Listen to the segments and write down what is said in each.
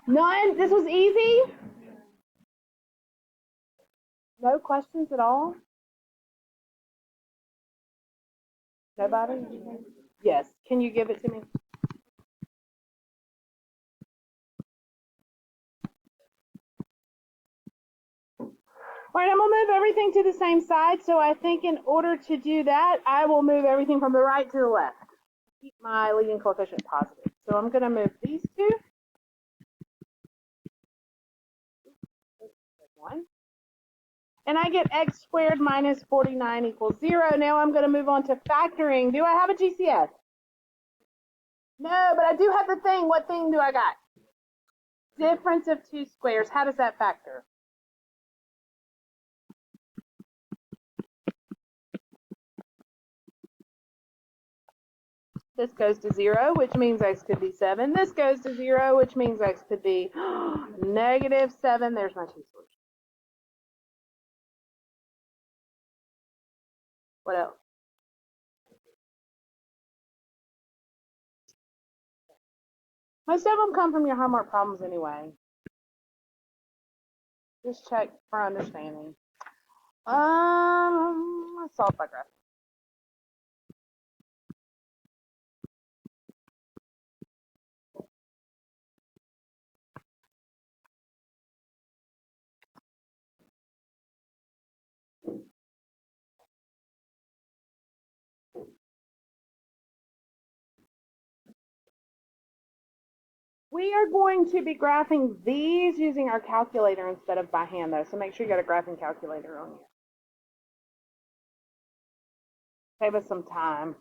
None? This was easy? No questions at all? Nobody? Yes. Can you give it to me? All right, I'm going to move everything to the same side. So I think in order to do that, I will move everything from the right to the left. Keep my leading coefficient positive. So I'm going to move these two. One. And I get x squared minus 49 equals 0. Now I'm going to move on to factoring. Do I have a GCS? No, but I do have the thing. What thing do I got? Difference of two squares. How does that factor? This goes to 0, which means x could be 7. This goes to 0, which means x could be negative 7. There's my two solutions. What else? Most of them come from your homework problems anyway. Just check for understanding. Let's solve by graph. We are going to be graphing these using our calculator instead of by hand, though, so make sure you got a graphing calculator on you. Save us some time.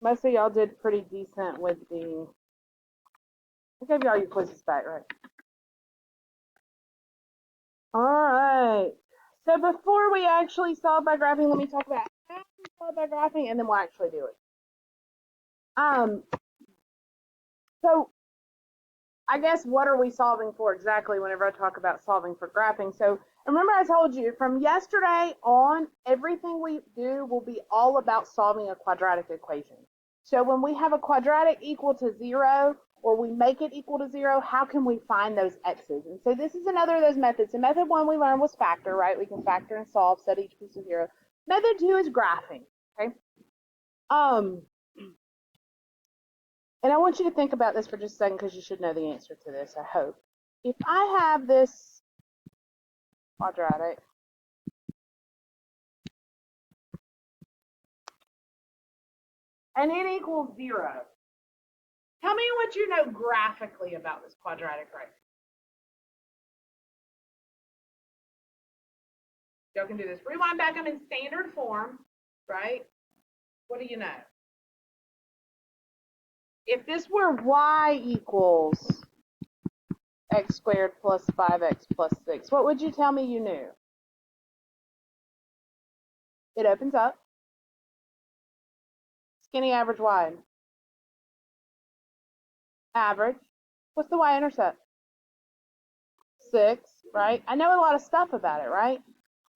Most of y'all did pretty decent with the... I gave y'all your quizzes back, right? All right. So before we actually solve by graphing, let me talk about how we solve by graphing, and then we'll actually do it. So I guess what are we solving for exactly whenever I talk about solving for graphing? So remember I told you from yesterday on, everything we do will be all about solving a quadratic equation. So when we have a quadratic equal to 0, or we make it equal to 0, how can we find those x's? And so this is another of those methods. So method 1 we learned was factor, right? We can factor and solve, set each piece to 0. Method 2 is graphing, okay? And I want you to think about this for just a second because you should know the answer to this, I hope. If I have this quadratic, and it equals 0, tell me what you know graphically about this quadratic right here. Y'all can do this. Rewind back. I'm in standard form, right? What do you know? If this were y equals x squared plus 5x plus 6, what would you tell me you knew? It opens up. Skinny, average, wide. Average. What's the y-intercept? 6, right? I know a lot of stuff about it, right?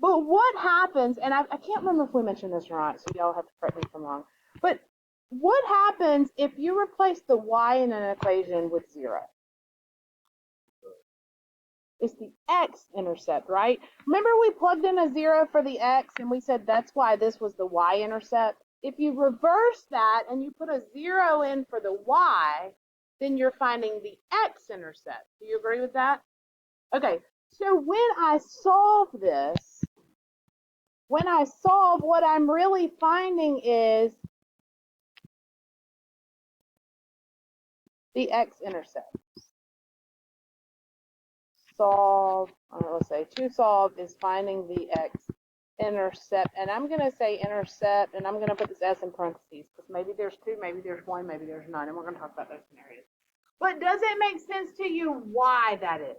But what happens, and I can't remember if we mentioned this or not, so y'all have to correct me if I'm wrong, but what happens if you replace the y in an equation with 0? It's the x-intercept, right? Remember we plugged in a 0 for the x, and we said that's why this was the y-intercept? If you reverse that and you put a 0 in for the y, then you're finding the x-intercept. Do you agree with that? Okay, so when I solve this, what I'm really finding is the x-intercept. Solve, let's say to solve is finding the x-intercept. And I'm going to say intercept, and I'm going to put this s in parentheses, because maybe there's 2, maybe there's 1, maybe there's none, and we're going to talk about those scenarios. But does it make sense to you why that is?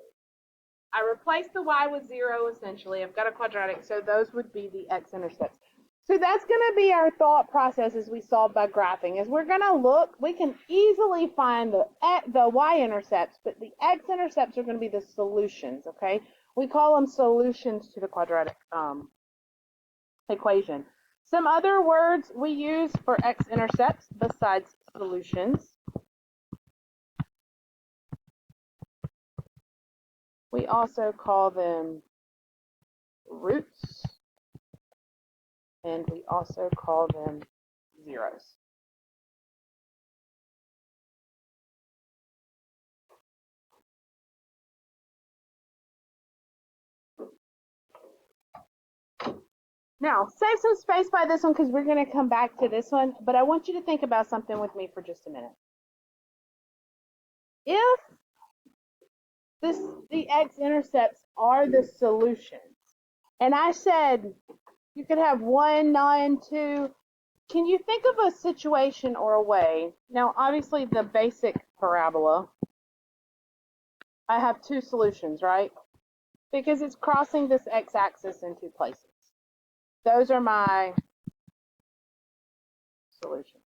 I replaced the y with 0, essentially. I've got a quadratic, so those would be the x-intercepts. So that's going to be our thought process as we solve by graphing. As we're going to look, we can easily find the y-intercepts, but the x-intercepts are going to be the solutions, okay? We call them solutions to the quadratic equation. Some other words we use for x-intercepts besides solutions We also call them roots, and we also call them zeros. Now, save some space by this one because we're going to come back to this one, but I want you to think about something with me for just a minute. If the x-intercepts are the solutions, and I said you could have 1, 9, 2, can you think of a situation or a way? Now, obviously, the basic parabola, I have 2 solutions, right? Because it's crossing this x-axis in 2 places. Those are my solutions.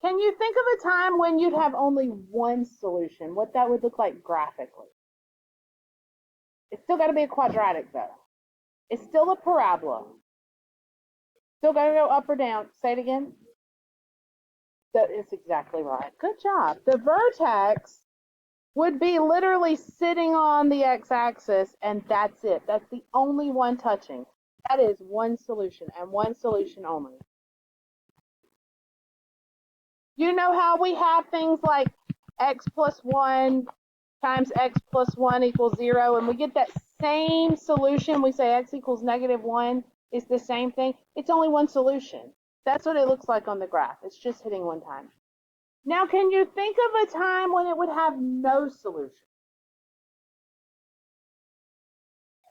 Can you think of a time when you'd have only one solution, what that would look like graphically? It's still got to be a quadratic, though. It's still a parabola. Still got to go up or down. Say it again. That is exactly right. Good job. The vertex would be literally sitting on the x-axis, and that's it. That's the only one touching. That is one solution, and one solution only. You know how we have things like x plus 1 times x plus 1 equals 0, and we get that same solution. We say x equals -1 is the same thing. It's only one solution. That's what it looks like on the graph. It's just hitting one time. Now, can you think of a time when it would have no solution?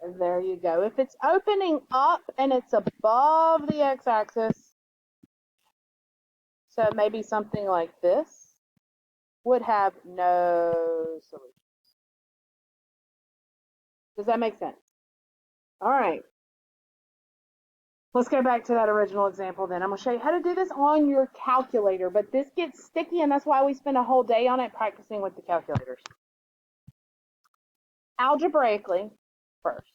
And there you go. If it's opening up and it's above the x-axis, so maybe something like this, would have no solution. Does that make sense? All right. Let's go back to that original example then. I'm going to show you how to do this on your calculator, but this gets sticky, and that's why we spend a whole day on it practicing with the calculators. Algebraically, first,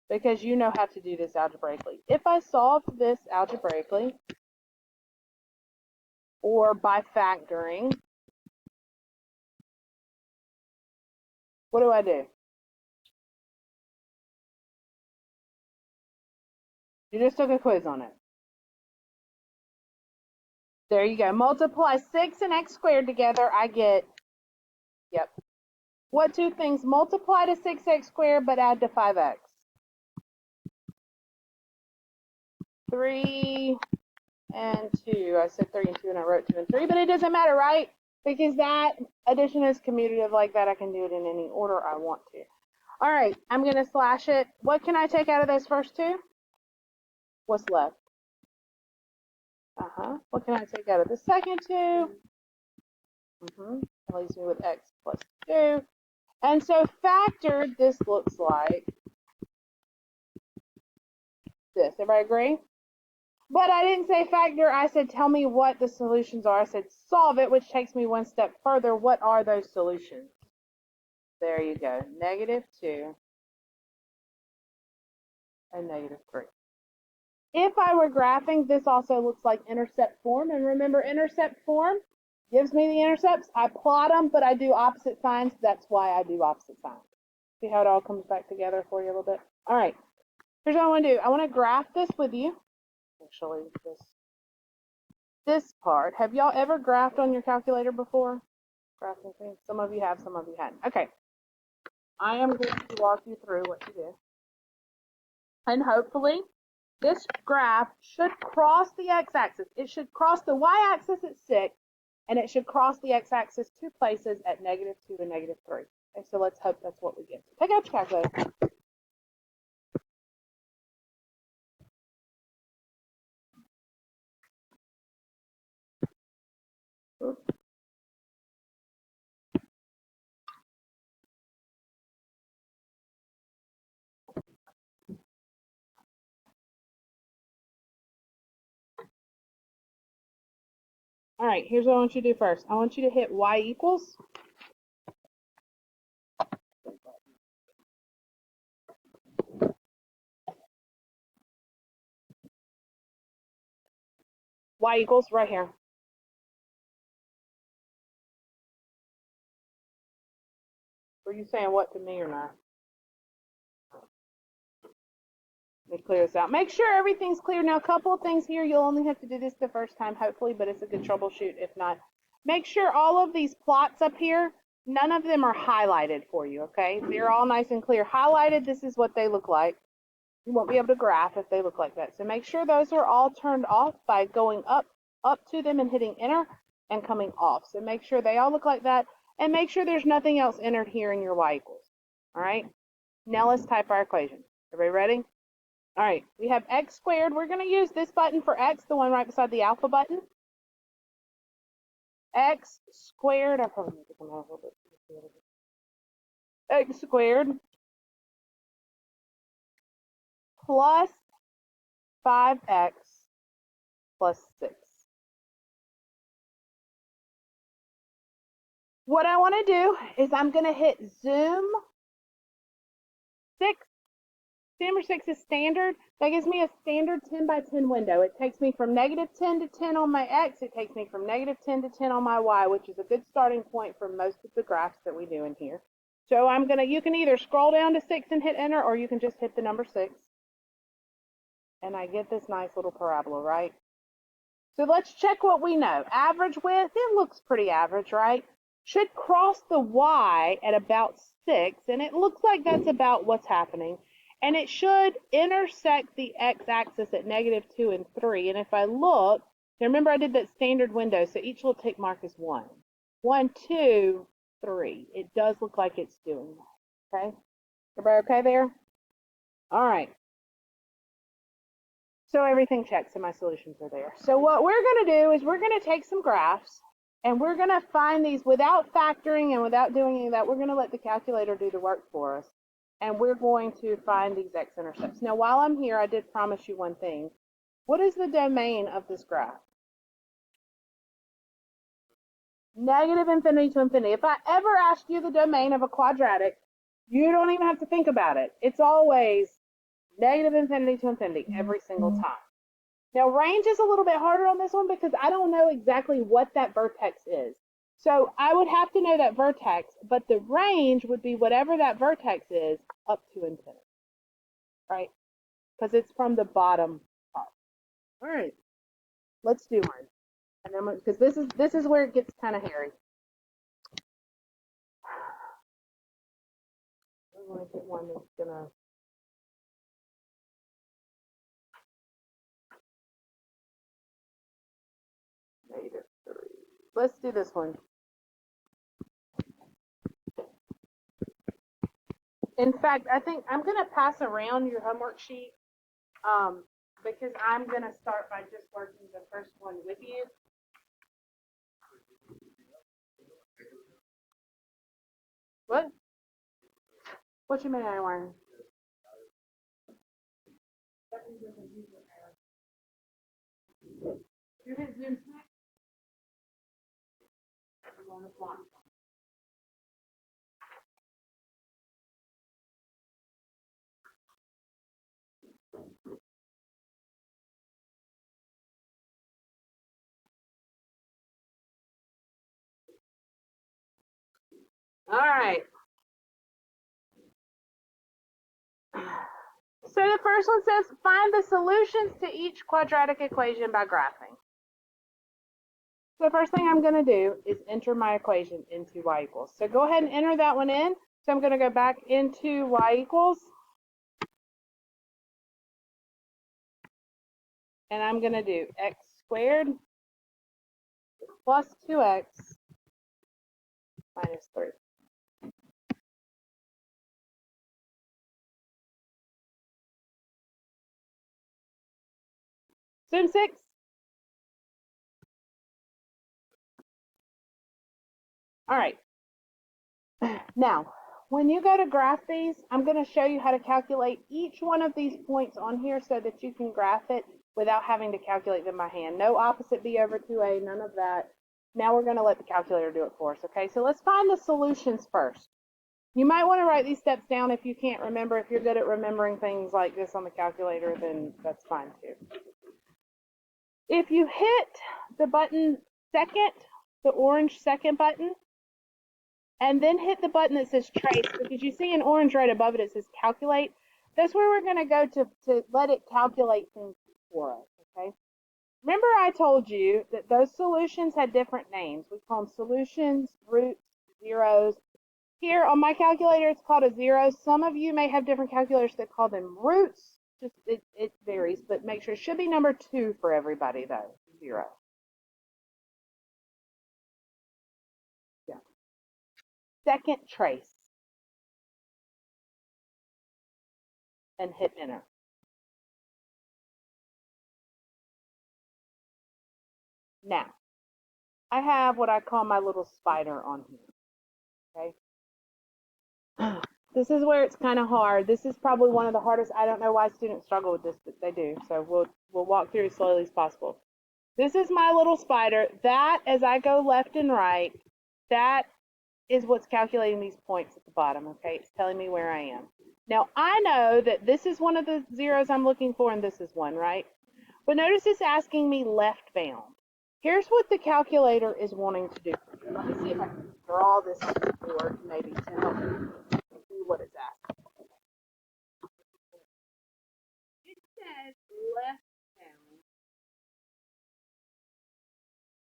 because you know how to do this algebraically. If I solve this algebraically, or by factoring, what do? You just took a quiz on it. There you go. Multiply 6 and x squared together, I get, yep. What 2 things multiply to 6x squared but add to 5x? 3 and 2. I said 3 and 2 and I wrote 2 and 3, but it doesn't matter, right? Because that addition is commutative like that. I can do it in any order I want to. All right, I'm going to slash it. What can I take out of those first 2? What's left? What can I take out of the second 2? That leaves me with x plus 2. And so factored, this looks like this. Everybody agree? But I didn't say factor. I said tell me what the solutions are. I said solve it, which takes me one step further. What are those solutions? There you go. -2 and -3. If I were graphing, this also looks like intercept form. And remember, intercept form gives me the intercepts. I plot them, but I do opposite signs. That's why I do opposite signs. See how it all comes back together for you a little bit? All right. Here's what I want to do. I want to graph this with you. Actually, this part. Have y'all ever graphed on your calculator before? Graphing things? Some of you have, some of you hadn't. Okay. I am going to walk you through what to do. And hopefully, this graph should cross the x-axis. It should cross the y-axis at 6, and it should cross the x-axis 2 places at -2 and -3. Okay, so let's hope that's what we get. Take out your calculator. All right, here's what I want you to do first. I want you to hit y equals. Y equals right here. Were you saying what to me or not? Let me clear this out. Make sure everything's clear. Now, a couple of things here. You'll only have to do this the first time, hopefully, but it's a good troubleshoot if not. Make sure all of these plots up here, none of them are highlighted for you, okay? They're all nice and clear. Highlighted, this is what they look like. You won't be able to graph if they look like that. So make sure those are all turned off by going up to them and hitting enter and coming off. So make sure they all look like that, and make sure there's nothing else entered here in your y equals. All right? Now let's type our equation. Everybody ready? All right, we have x squared. We're going to use this button for x, the one right beside the alpha button. X squared, I probably need to come out a little bit. X squared plus 5x plus 6. What I want to do is I'm going to hit zoom 6. Zoom 6 is standard. That gives me a standard 10 by 10 window. It takes me from negative 10 to 10 on my x. It takes me from negative 10 to 10 on my y, which is a good starting point for most of the graphs that we do in here. So you can either scroll down to 6 and hit enter, or you can just hit the number 6. And I get this nice little parabola, right? So let's check what we know. Average width, it looks pretty average, right? Should cross the y at about 6, and it looks like that's about what's happening. And it should intersect the x-axis at negative 2 and 3. And if I look, now remember I did that standard window, so each little tick mark is 1. 1, 2, 3. It does look like it's doing that. Okay? Everybody okay there? All right. So everything checks and my solutions are there. So what we're going to do is we're going to take some graphs, and we're going to find these without factoring and without doing any of that. We're going to let the calculator do the work for us. And we're going to find these x-intercepts. Now, while I'm here, I did promise you one thing. What is the domain of this graph? Negative infinity to infinity. If I ever ask you the domain of a quadratic, you don't even have to think about it. It's always negative infinity to infinity every single time. Now, range is a little bit harder on this one because I don't know exactly what that vertex is. So I would have to know that vertex, but the range would be whatever that vertex is up to infinity, right? Because it's from the bottom up. All right, let's do one, and then because this is where it gets kind of hairy. I'm going to get one that's gonna. -3. Let's do this one. In fact, I think I'm going to pass around your homework sheet because I'm going to start by just working the first one with you. What? What you mean I learned? You hit Zoom 6? I'm on the fly. All right. So the first one says, find the solutions to each quadratic equation by graphing. So the first thing I'm going to do is enter my equation into y equals. So go ahead and enter that one in. So I'm going to go back into y equals. And I'm going to do x squared plus 2x minus 3. Zoom 6. All right. Now, when you go to graph these, I'm going to show you how to calculate each one of these points on here so that you can graph it without having to calculate them by hand. No opposite b over 2a, none of that. Now we're going to let the calculator do it for us, okay? So let's find the solutions first. You might want to write these steps down if you can't remember. If you're good at remembering things like this on the calculator, then that's fine too. If you hit the button second, the orange second button, and then hit the button that says trace, because you see in orange right above it, it says calculate. That's where we're going to go to let it calculate things for us, okay? Remember I told you that those solutions had different names. We call them solutions, roots, zeros. Here on my calculator, it's called a zero. Some of you may have different calculators that call them roots. Just it varies, but make sure it should be number 2 for everybody, though, 0. Yeah. Second trace, and hit enter. Now, I have what I call my little spider on here, okay? This is where it's kind of hard. This is probably one of the hardest. I don't know why students struggle with this, but they do. So we'll walk through as slowly as possible. This is my little spider. That, as I go left and right, that is what's calculating these points at the bottom, okay? It's telling me where I am. Now, I know that this is one of the zeros I'm looking for, and this is one, right? But notice it's asking me left bound. Here's what the calculator is wanting to do. Let me see if I can draw this on the board, maybe to help me see what it's asking. It says left bound.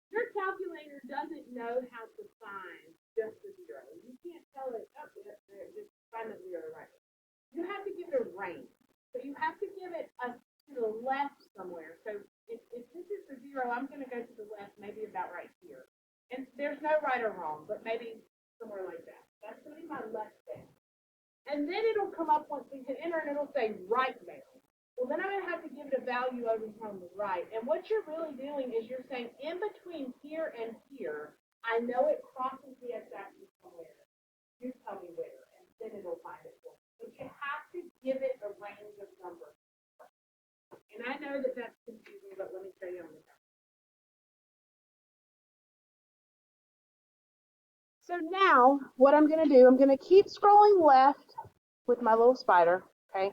Your calculator doesn't know how to find just the zero. You can't tell it, oh, just find the zero right. You have to give it a range. So you have to give it to the left somewhere. So if this is the zero, I'm going to go to the left, maybe about right here. And there's no right or wrong, but maybe somewhere like that. That's going to be my left bound. And then it'll come up once we hit enter, and it'll say right bound. Well, then I'm going to have to give it a value over here on the right. And what you're really doing is you're saying in between here and here, I know it crosses the x-axis somewhere. You tell me where, and then it'll find it for you. But you have to give it a range of numbers. And I know that that's confusing, but let me show you on the chart. So now what I'm going to do, I'm going to keep scrolling left with my little spider, okay?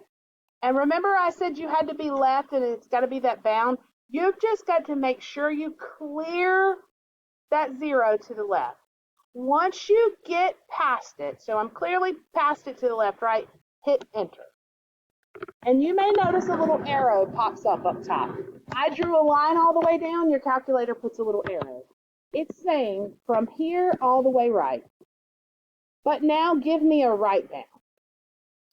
And remember I said you had to be left and it's got to be that bound. You've just got to make sure you clear that zero to the left. Once you get past it, so I'm clearly past it to the left, right, hit enter. And you may notice a little arrow pops up top. I drew a line all the way down, your calculator puts a little arrow. It's saying from here all the way right. But now give me a right bound.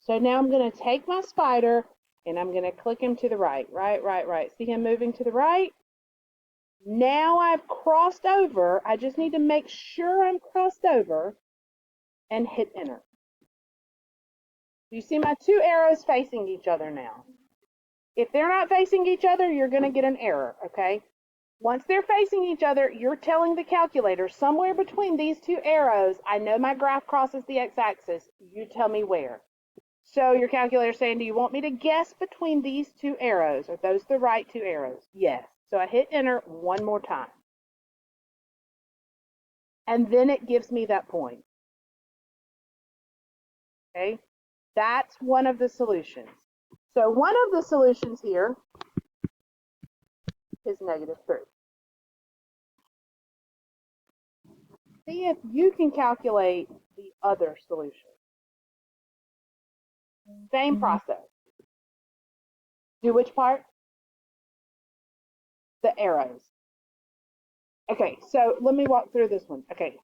So now I'm going to take my spider and I'm going to click him to the right, right. See him moving to the right? Now I've crossed over. I just need to make sure I'm crossed over and hit enter. You see my two arrows facing each other now. If they're not facing each other, you're going to get an error, okay? Once they're facing each other, you're telling the calculator somewhere between these two arrows, I know my graph crosses the x-axis, you tell me where. So your calculator is saying, do you want me to guess between these two arrows? Are those the right two arrows? Yes. So I hit enter one more time. And then it gives me that point. Okay? That's one of the solutions. So one of the solutions here is -3. See if you can calculate the other solution. Same process. Do which part? The arrows. Okay, so let me walk through this one. Okay.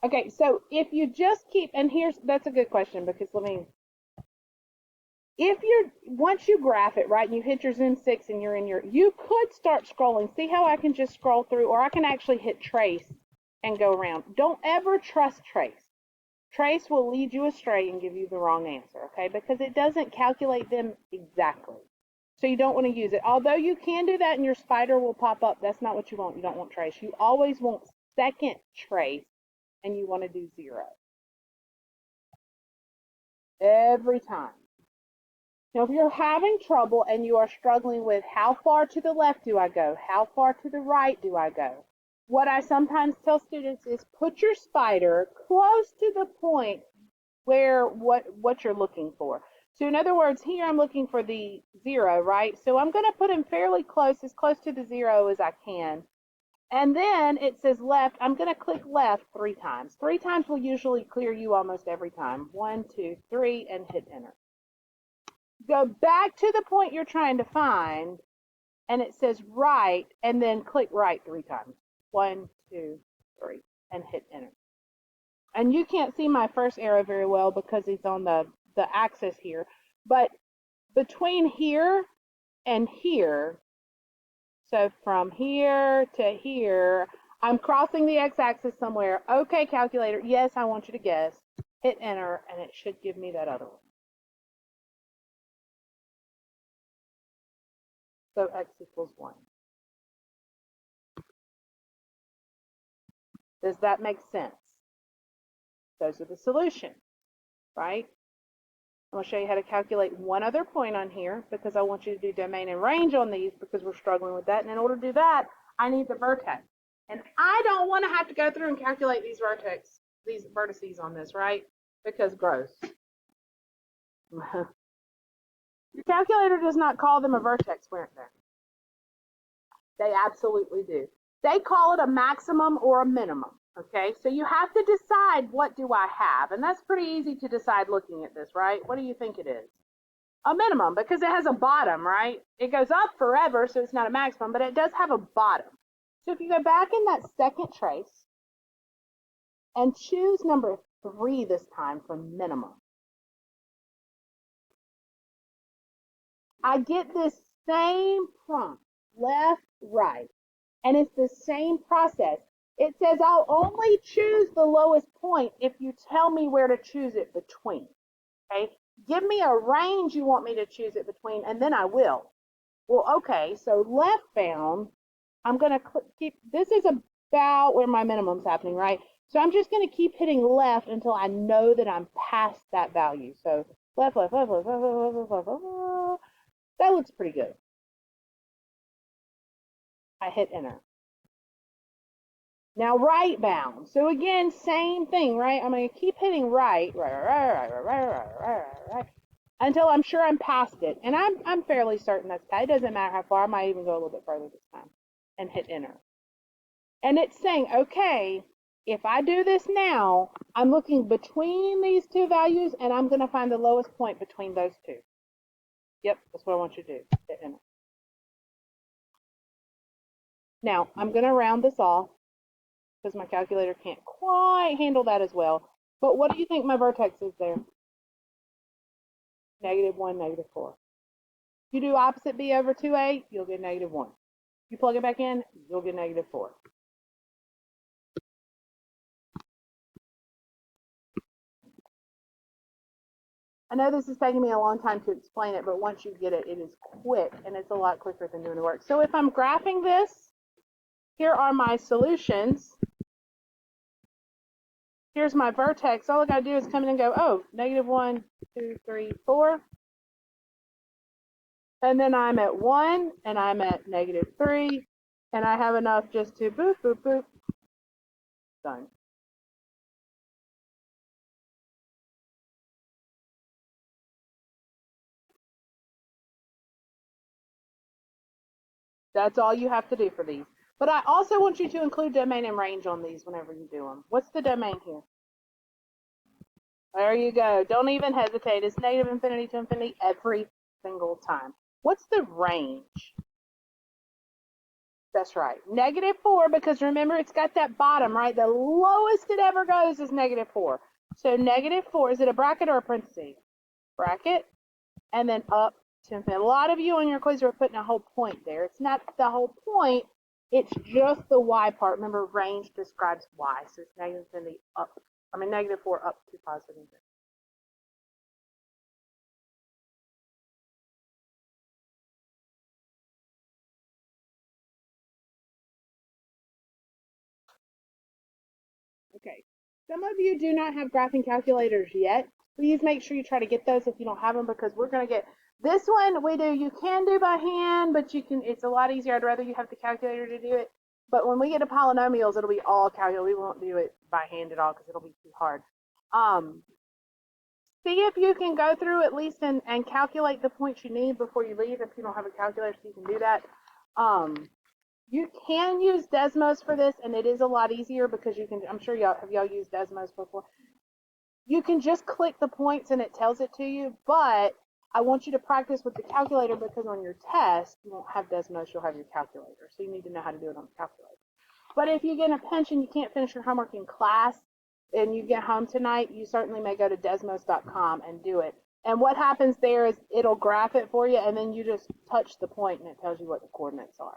Okay, so if you just keep, and that's a good question because once you graph it, right, and you hit your Zoom 6 and you could start scrolling. See how I can just scroll through, or I can actually hit trace and go around. Don't ever trust trace. Trace will lead you astray and give you the wrong answer, okay, because it doesn't calculate them exactly. So you don't want to use it. Although you can do that and your spider will pop up, that's not what you want. You don't want trace. You always want second trace, and you want to do 0. Every time. Now, if you're having trouble and you are struggling with how far to the left do I go, how far to the right do I go, what I sometimes tell students is put your spider close to the point where what you're looking for. So in other words, here I'm looking for the 0, right? So I'm going to put him fairly close, as close to the 0 as I can. And then it says left. I'm going to click left 3 times. 3 times will usually clear you almost every time. 1, 2, 3, and hit enter. Go back to the point you're trying to find, and it says right, and then click right 3 times. 1, 2, 3, and hit enter. And you can't see my first arrow very well because it's on the axis here. But between here and here, so from here to here, I'm crossing the x-axis somewhere. Okay, calculator, yes, I want you to guess. Hit enter, and it should give me that other one. So x equals 1. Does that make sense? Those are the solutions, right? I'm going to show you how to calculate one other point on here because I want you to do domain and range on these because we're struggling with that. And in order to do that, I need the vertex. And I don't want to have to go through and calculate these vertices on this, right? Because gross. Your calculator does not call them a vertex, weren't they? They absolutely do. They call it a maximum or a minimum. Okay, so you have to decide, what do I have? And that's pretty easy to decide looking at this, right? What do you think it is? A minimum, because it has a bottom, right? It goes up forever, so it's not a maximum, but it does have a bottom. So if you go back in that second trace and choose number 3 this time for minimum, I get this same prompt, left, right, and it's the same process. It says I'll only choose the lowest point if you tell me where to choose it between. Okay? Give me a range you want me to choose it between, and then I will. Well, okay, so left bound, I'm going to keep, this is about where my minimum's happening, right? So I'm just going to keep hitting left until I know that I'm past that value. So left, left, left, left, left, left, left, left, left. That looks pretty good. I hit enter. Now right bound. So again, same thing, right? I'm going to keep hitting right, until I'm sure I'm past it. And I'm fairly certain that's that. It doesn't matter how far. I might even go a little bit further this time. And hit enter. And it's saying, okay, if I do this now, I'm looking between these 2 values, and I'm going to find the lowest point between those 2. Yep, that's what I want you to do. Hit enter. Now, I'm going to round this off, because my calculator can't quite handle that as well. But what do you think my vertex is there? -1, -4. You do opposite b over 2a, you'll get -1. You plug it back in, you'll get -4. I know this is taking me a long time to explain it, but once you get it, it is quick, and it's a lot quicker than doing the work. So if I'm graphing this, here are my solutions. Here's my vertex. All I got to do is come in and go, oh, -1, 2, 3, 4. And then I'm at 1, and I'm at -3, and I have enough just to boop, boop, boop. Done. That's all you have to do for these. But I also want you to include domain and range on these whenever you do them. What's the domain here? There you go. Don't even hesitate. It's negative infinity to infinity every single time. What's the range? That's right. -4, because remember, it's got that bottom, right? The lowest it ever goes is -4. So -4, is it a bracket or a parenthesis? Bracket, and then up to infinity. A lot of you on your quiz are putting a whole point there. It's not the whole point. It's just the y part. Remember, range describes y. So it's negative infinity up. -4 up to positive infinity. Okay. Some of you do not have graphing calculators yet. Please make sure you try to get those if you don't have them, because we're going to get this one. You can do by hand, but it's a lot easier. I'd rather you have the calculator to do it. But when we get to polynomials, it'll be all calculated. We won't do it by hand at all because it'll be too hard. See if you can go through at least and calculate the points you need before you leave. If you don't have a calculator, so you can do that. You can use Desmos for this, and it is a lot easier because you can, I'm sure y'all used Desmos before. You can just click the points and it tells it to you, but I want you to practice with the calculator because on your test, you won't have Desmos, you'll have your calculator. So you need to know how to do it on the calculator. But if you get a pinch and you can't finish your homework in class and you get home tonight, you certainly may go to desmos.com and do it. And what happens there is it'll graph it for you, and then you just touch the point and it tells you what the coordinates are.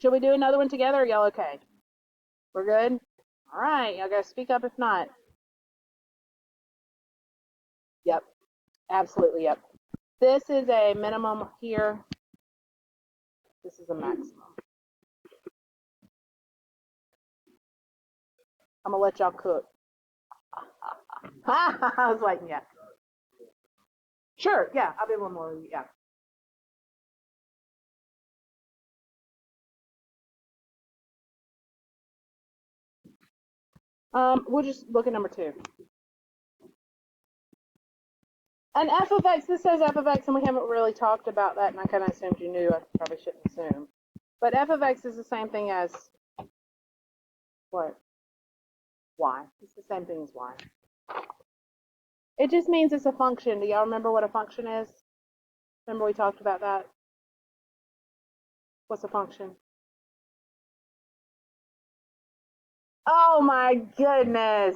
Should we do another one together? Are y'all okay? We're good? All right, y'all gotta speak up if not. Yep, absolutely, yep. This is a minimum here. This is a maximum. I'm gonna let y'all cook. I was like, yeah. Sure, yeah, I'll be one more, yeah. We'll just look at number 2. And f of x, this says f of x, and we haven't really talked about that, and I kind of assumed you knew. I probably shouldn't assume. But f of x is the same thing as what? Y. It's the same thing as y. It just means it's a function. Do y'all remember what a function is? Remember we talked about that? What's a function? Oh my goodness.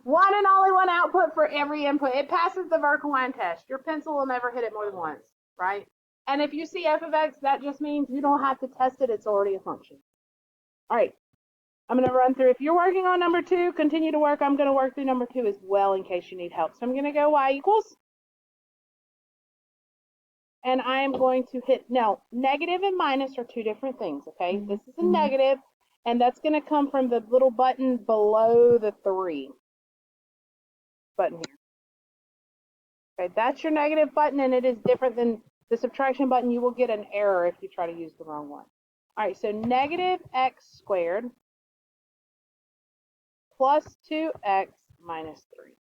One and only one output for every input. It passes the vertical line test. Your pencil will never hit it more than once, right? And if you see f of x, that just means you don't have to test it. It's already a function. All right. I'm going to run through. If you're working on number 2, continue to work. I'm going to work through number 2 as well in case you need help. So I'm going to go y equals. And I am going to hit, now, negative and minus are 2 different things, okay? This is a negative, and that's going to come from the little button below the 3 button here. Okay, that's your negative button, and it is different than the subtraction button. You will get an error if you try to use the wrong one. All right, so negative x squared plus 2x minus 3.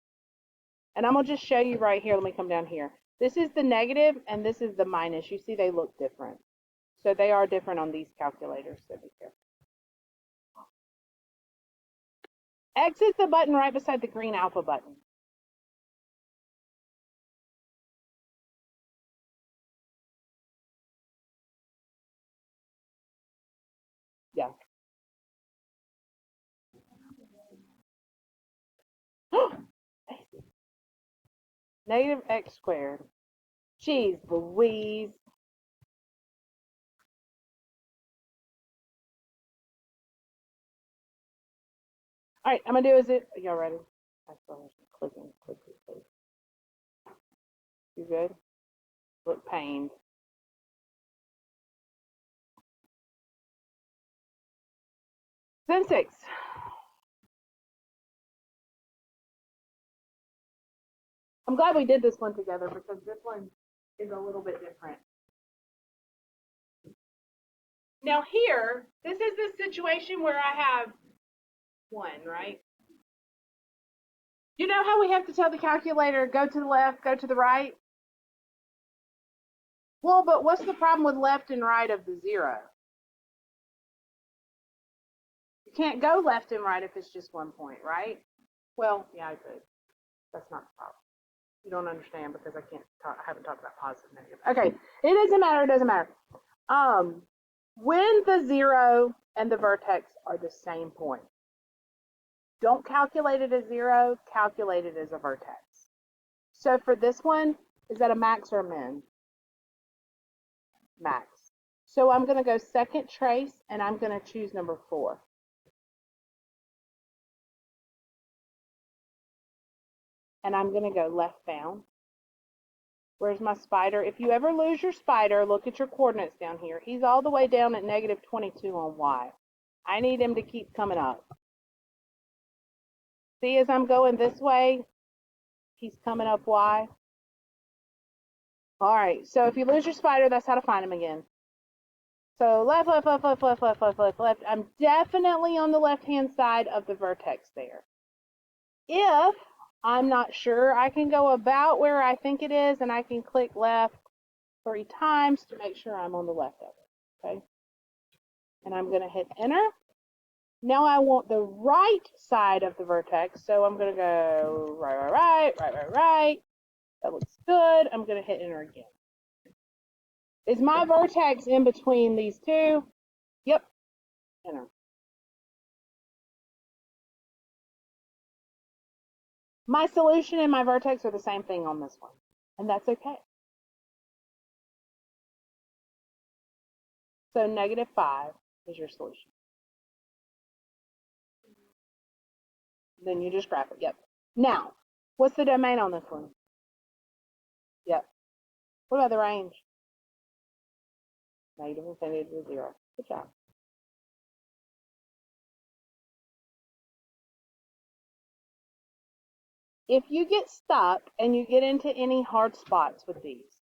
And I'm going to just show you right here. Let me come down here. This is the negative, and this is the minus. You see they look different. So they are different on these calculators, so be careful. X is the button right beside the green alpha button. Yeah. Negative x squared. Jeez Louise. All right, I'm going to do is it. Y'all ready? Clicking. You good? Look pained. Then 6. I'm glad we did this one together because this one is a little bit different. Now here, this is the situation where I have 1, right? You know how we have to tell the calculator, go to the left, go to the right? Well, but what's the problem with left and right of the 0? You can't go left and right if it's just 1 point, right? Well, yeah, I could. That's not the problem. You don't understand because I haven't talked about positive and negative. Okay, it doesn't matter. It doesn't matter. When the 0 and the vertex are the same point, don't calculate it as 0. Calculate it as a vertex. So for this one, is that a max or a min? Max. So I'm going to go second trace, and I'm going to choose number 4. And I'm going to go left bound. Where's my spider? If you ever lose your spider, look at your coordinates down here. He's all the way down at negative 22 on y. I need him to keep coming up. See, as I'm going this way, he's coming up y. All right, so if you lose your spider, that's how to find him again. So left, left, left, left, left, left, left, left, left. I'm definitely on the left-hand side of the vertex there. If I'm not sure, I can go about where I think it is, and I can click left 3 times to make sure I'm on the left of it. Okay? And I'm going to hit enter. Now I want the right side of the vertex, so I'm going to go right, right, right, right, right, right. That looks good. I'm going to hit enter again. Is my vertex in between these two? Yep. Enter. My solution and my vertex are the same thing on this one, and that's okay. So -5 is your solution. Then you just graph it. Yep. Now, what's the domain on this one? Yep. What about the range? -infinity to 0. Good job. If you get stuck and you get into any hard spots with these,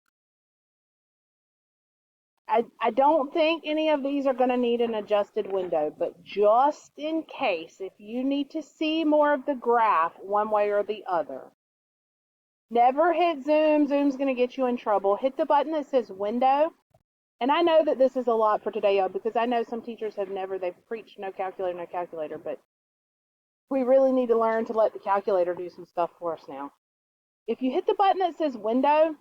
I don't think any of these are going to need an adjusted window, but just in case, if you need to see more of the graph one way or the other, never hit zoom. Zoom's going to get you in trouble. Hit the button that says window. And I know that this is a lot for today, y'all, because I know some teachers they've preached no calculator, but we really need to learn to let the calculator do some stuff for us now. If you hit the button that says window,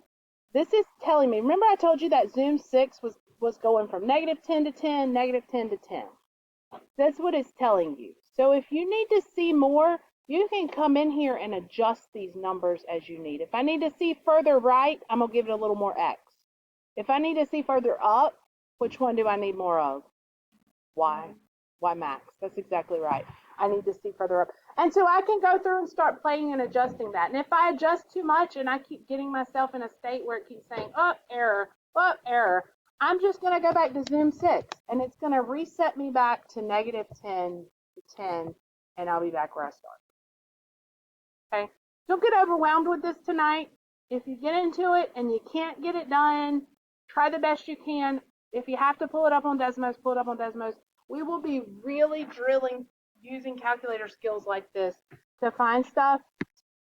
this is telling me, remember I told you that Zoom 6 was going from -10 to 10, -10 to 10. That's what it's telling you. So if you need to see more, you can come in here and adjust these numbers as you need. If I need to see further right, I'm going to give it a little more X. If I need to see further up, which one do I need more of? Y. Y max. That's exactly right. I need to see further up. And so I can go through and start playing and adjusting that. And if I adjust too much and I keep getting myself in a state where it keeps saying, error, error, I'm just going to go back to Zoom 6. And it's going to reset me back to -10 to 10. And I'll be back where I started. Okay? Don't get overwhelmed with this tonight. If you get into it and you can't get it done, try the best you can. If you have to pull it up on Desmos, pull it up on Desmos. We will be really drilling using calculator skills like this to find stuff.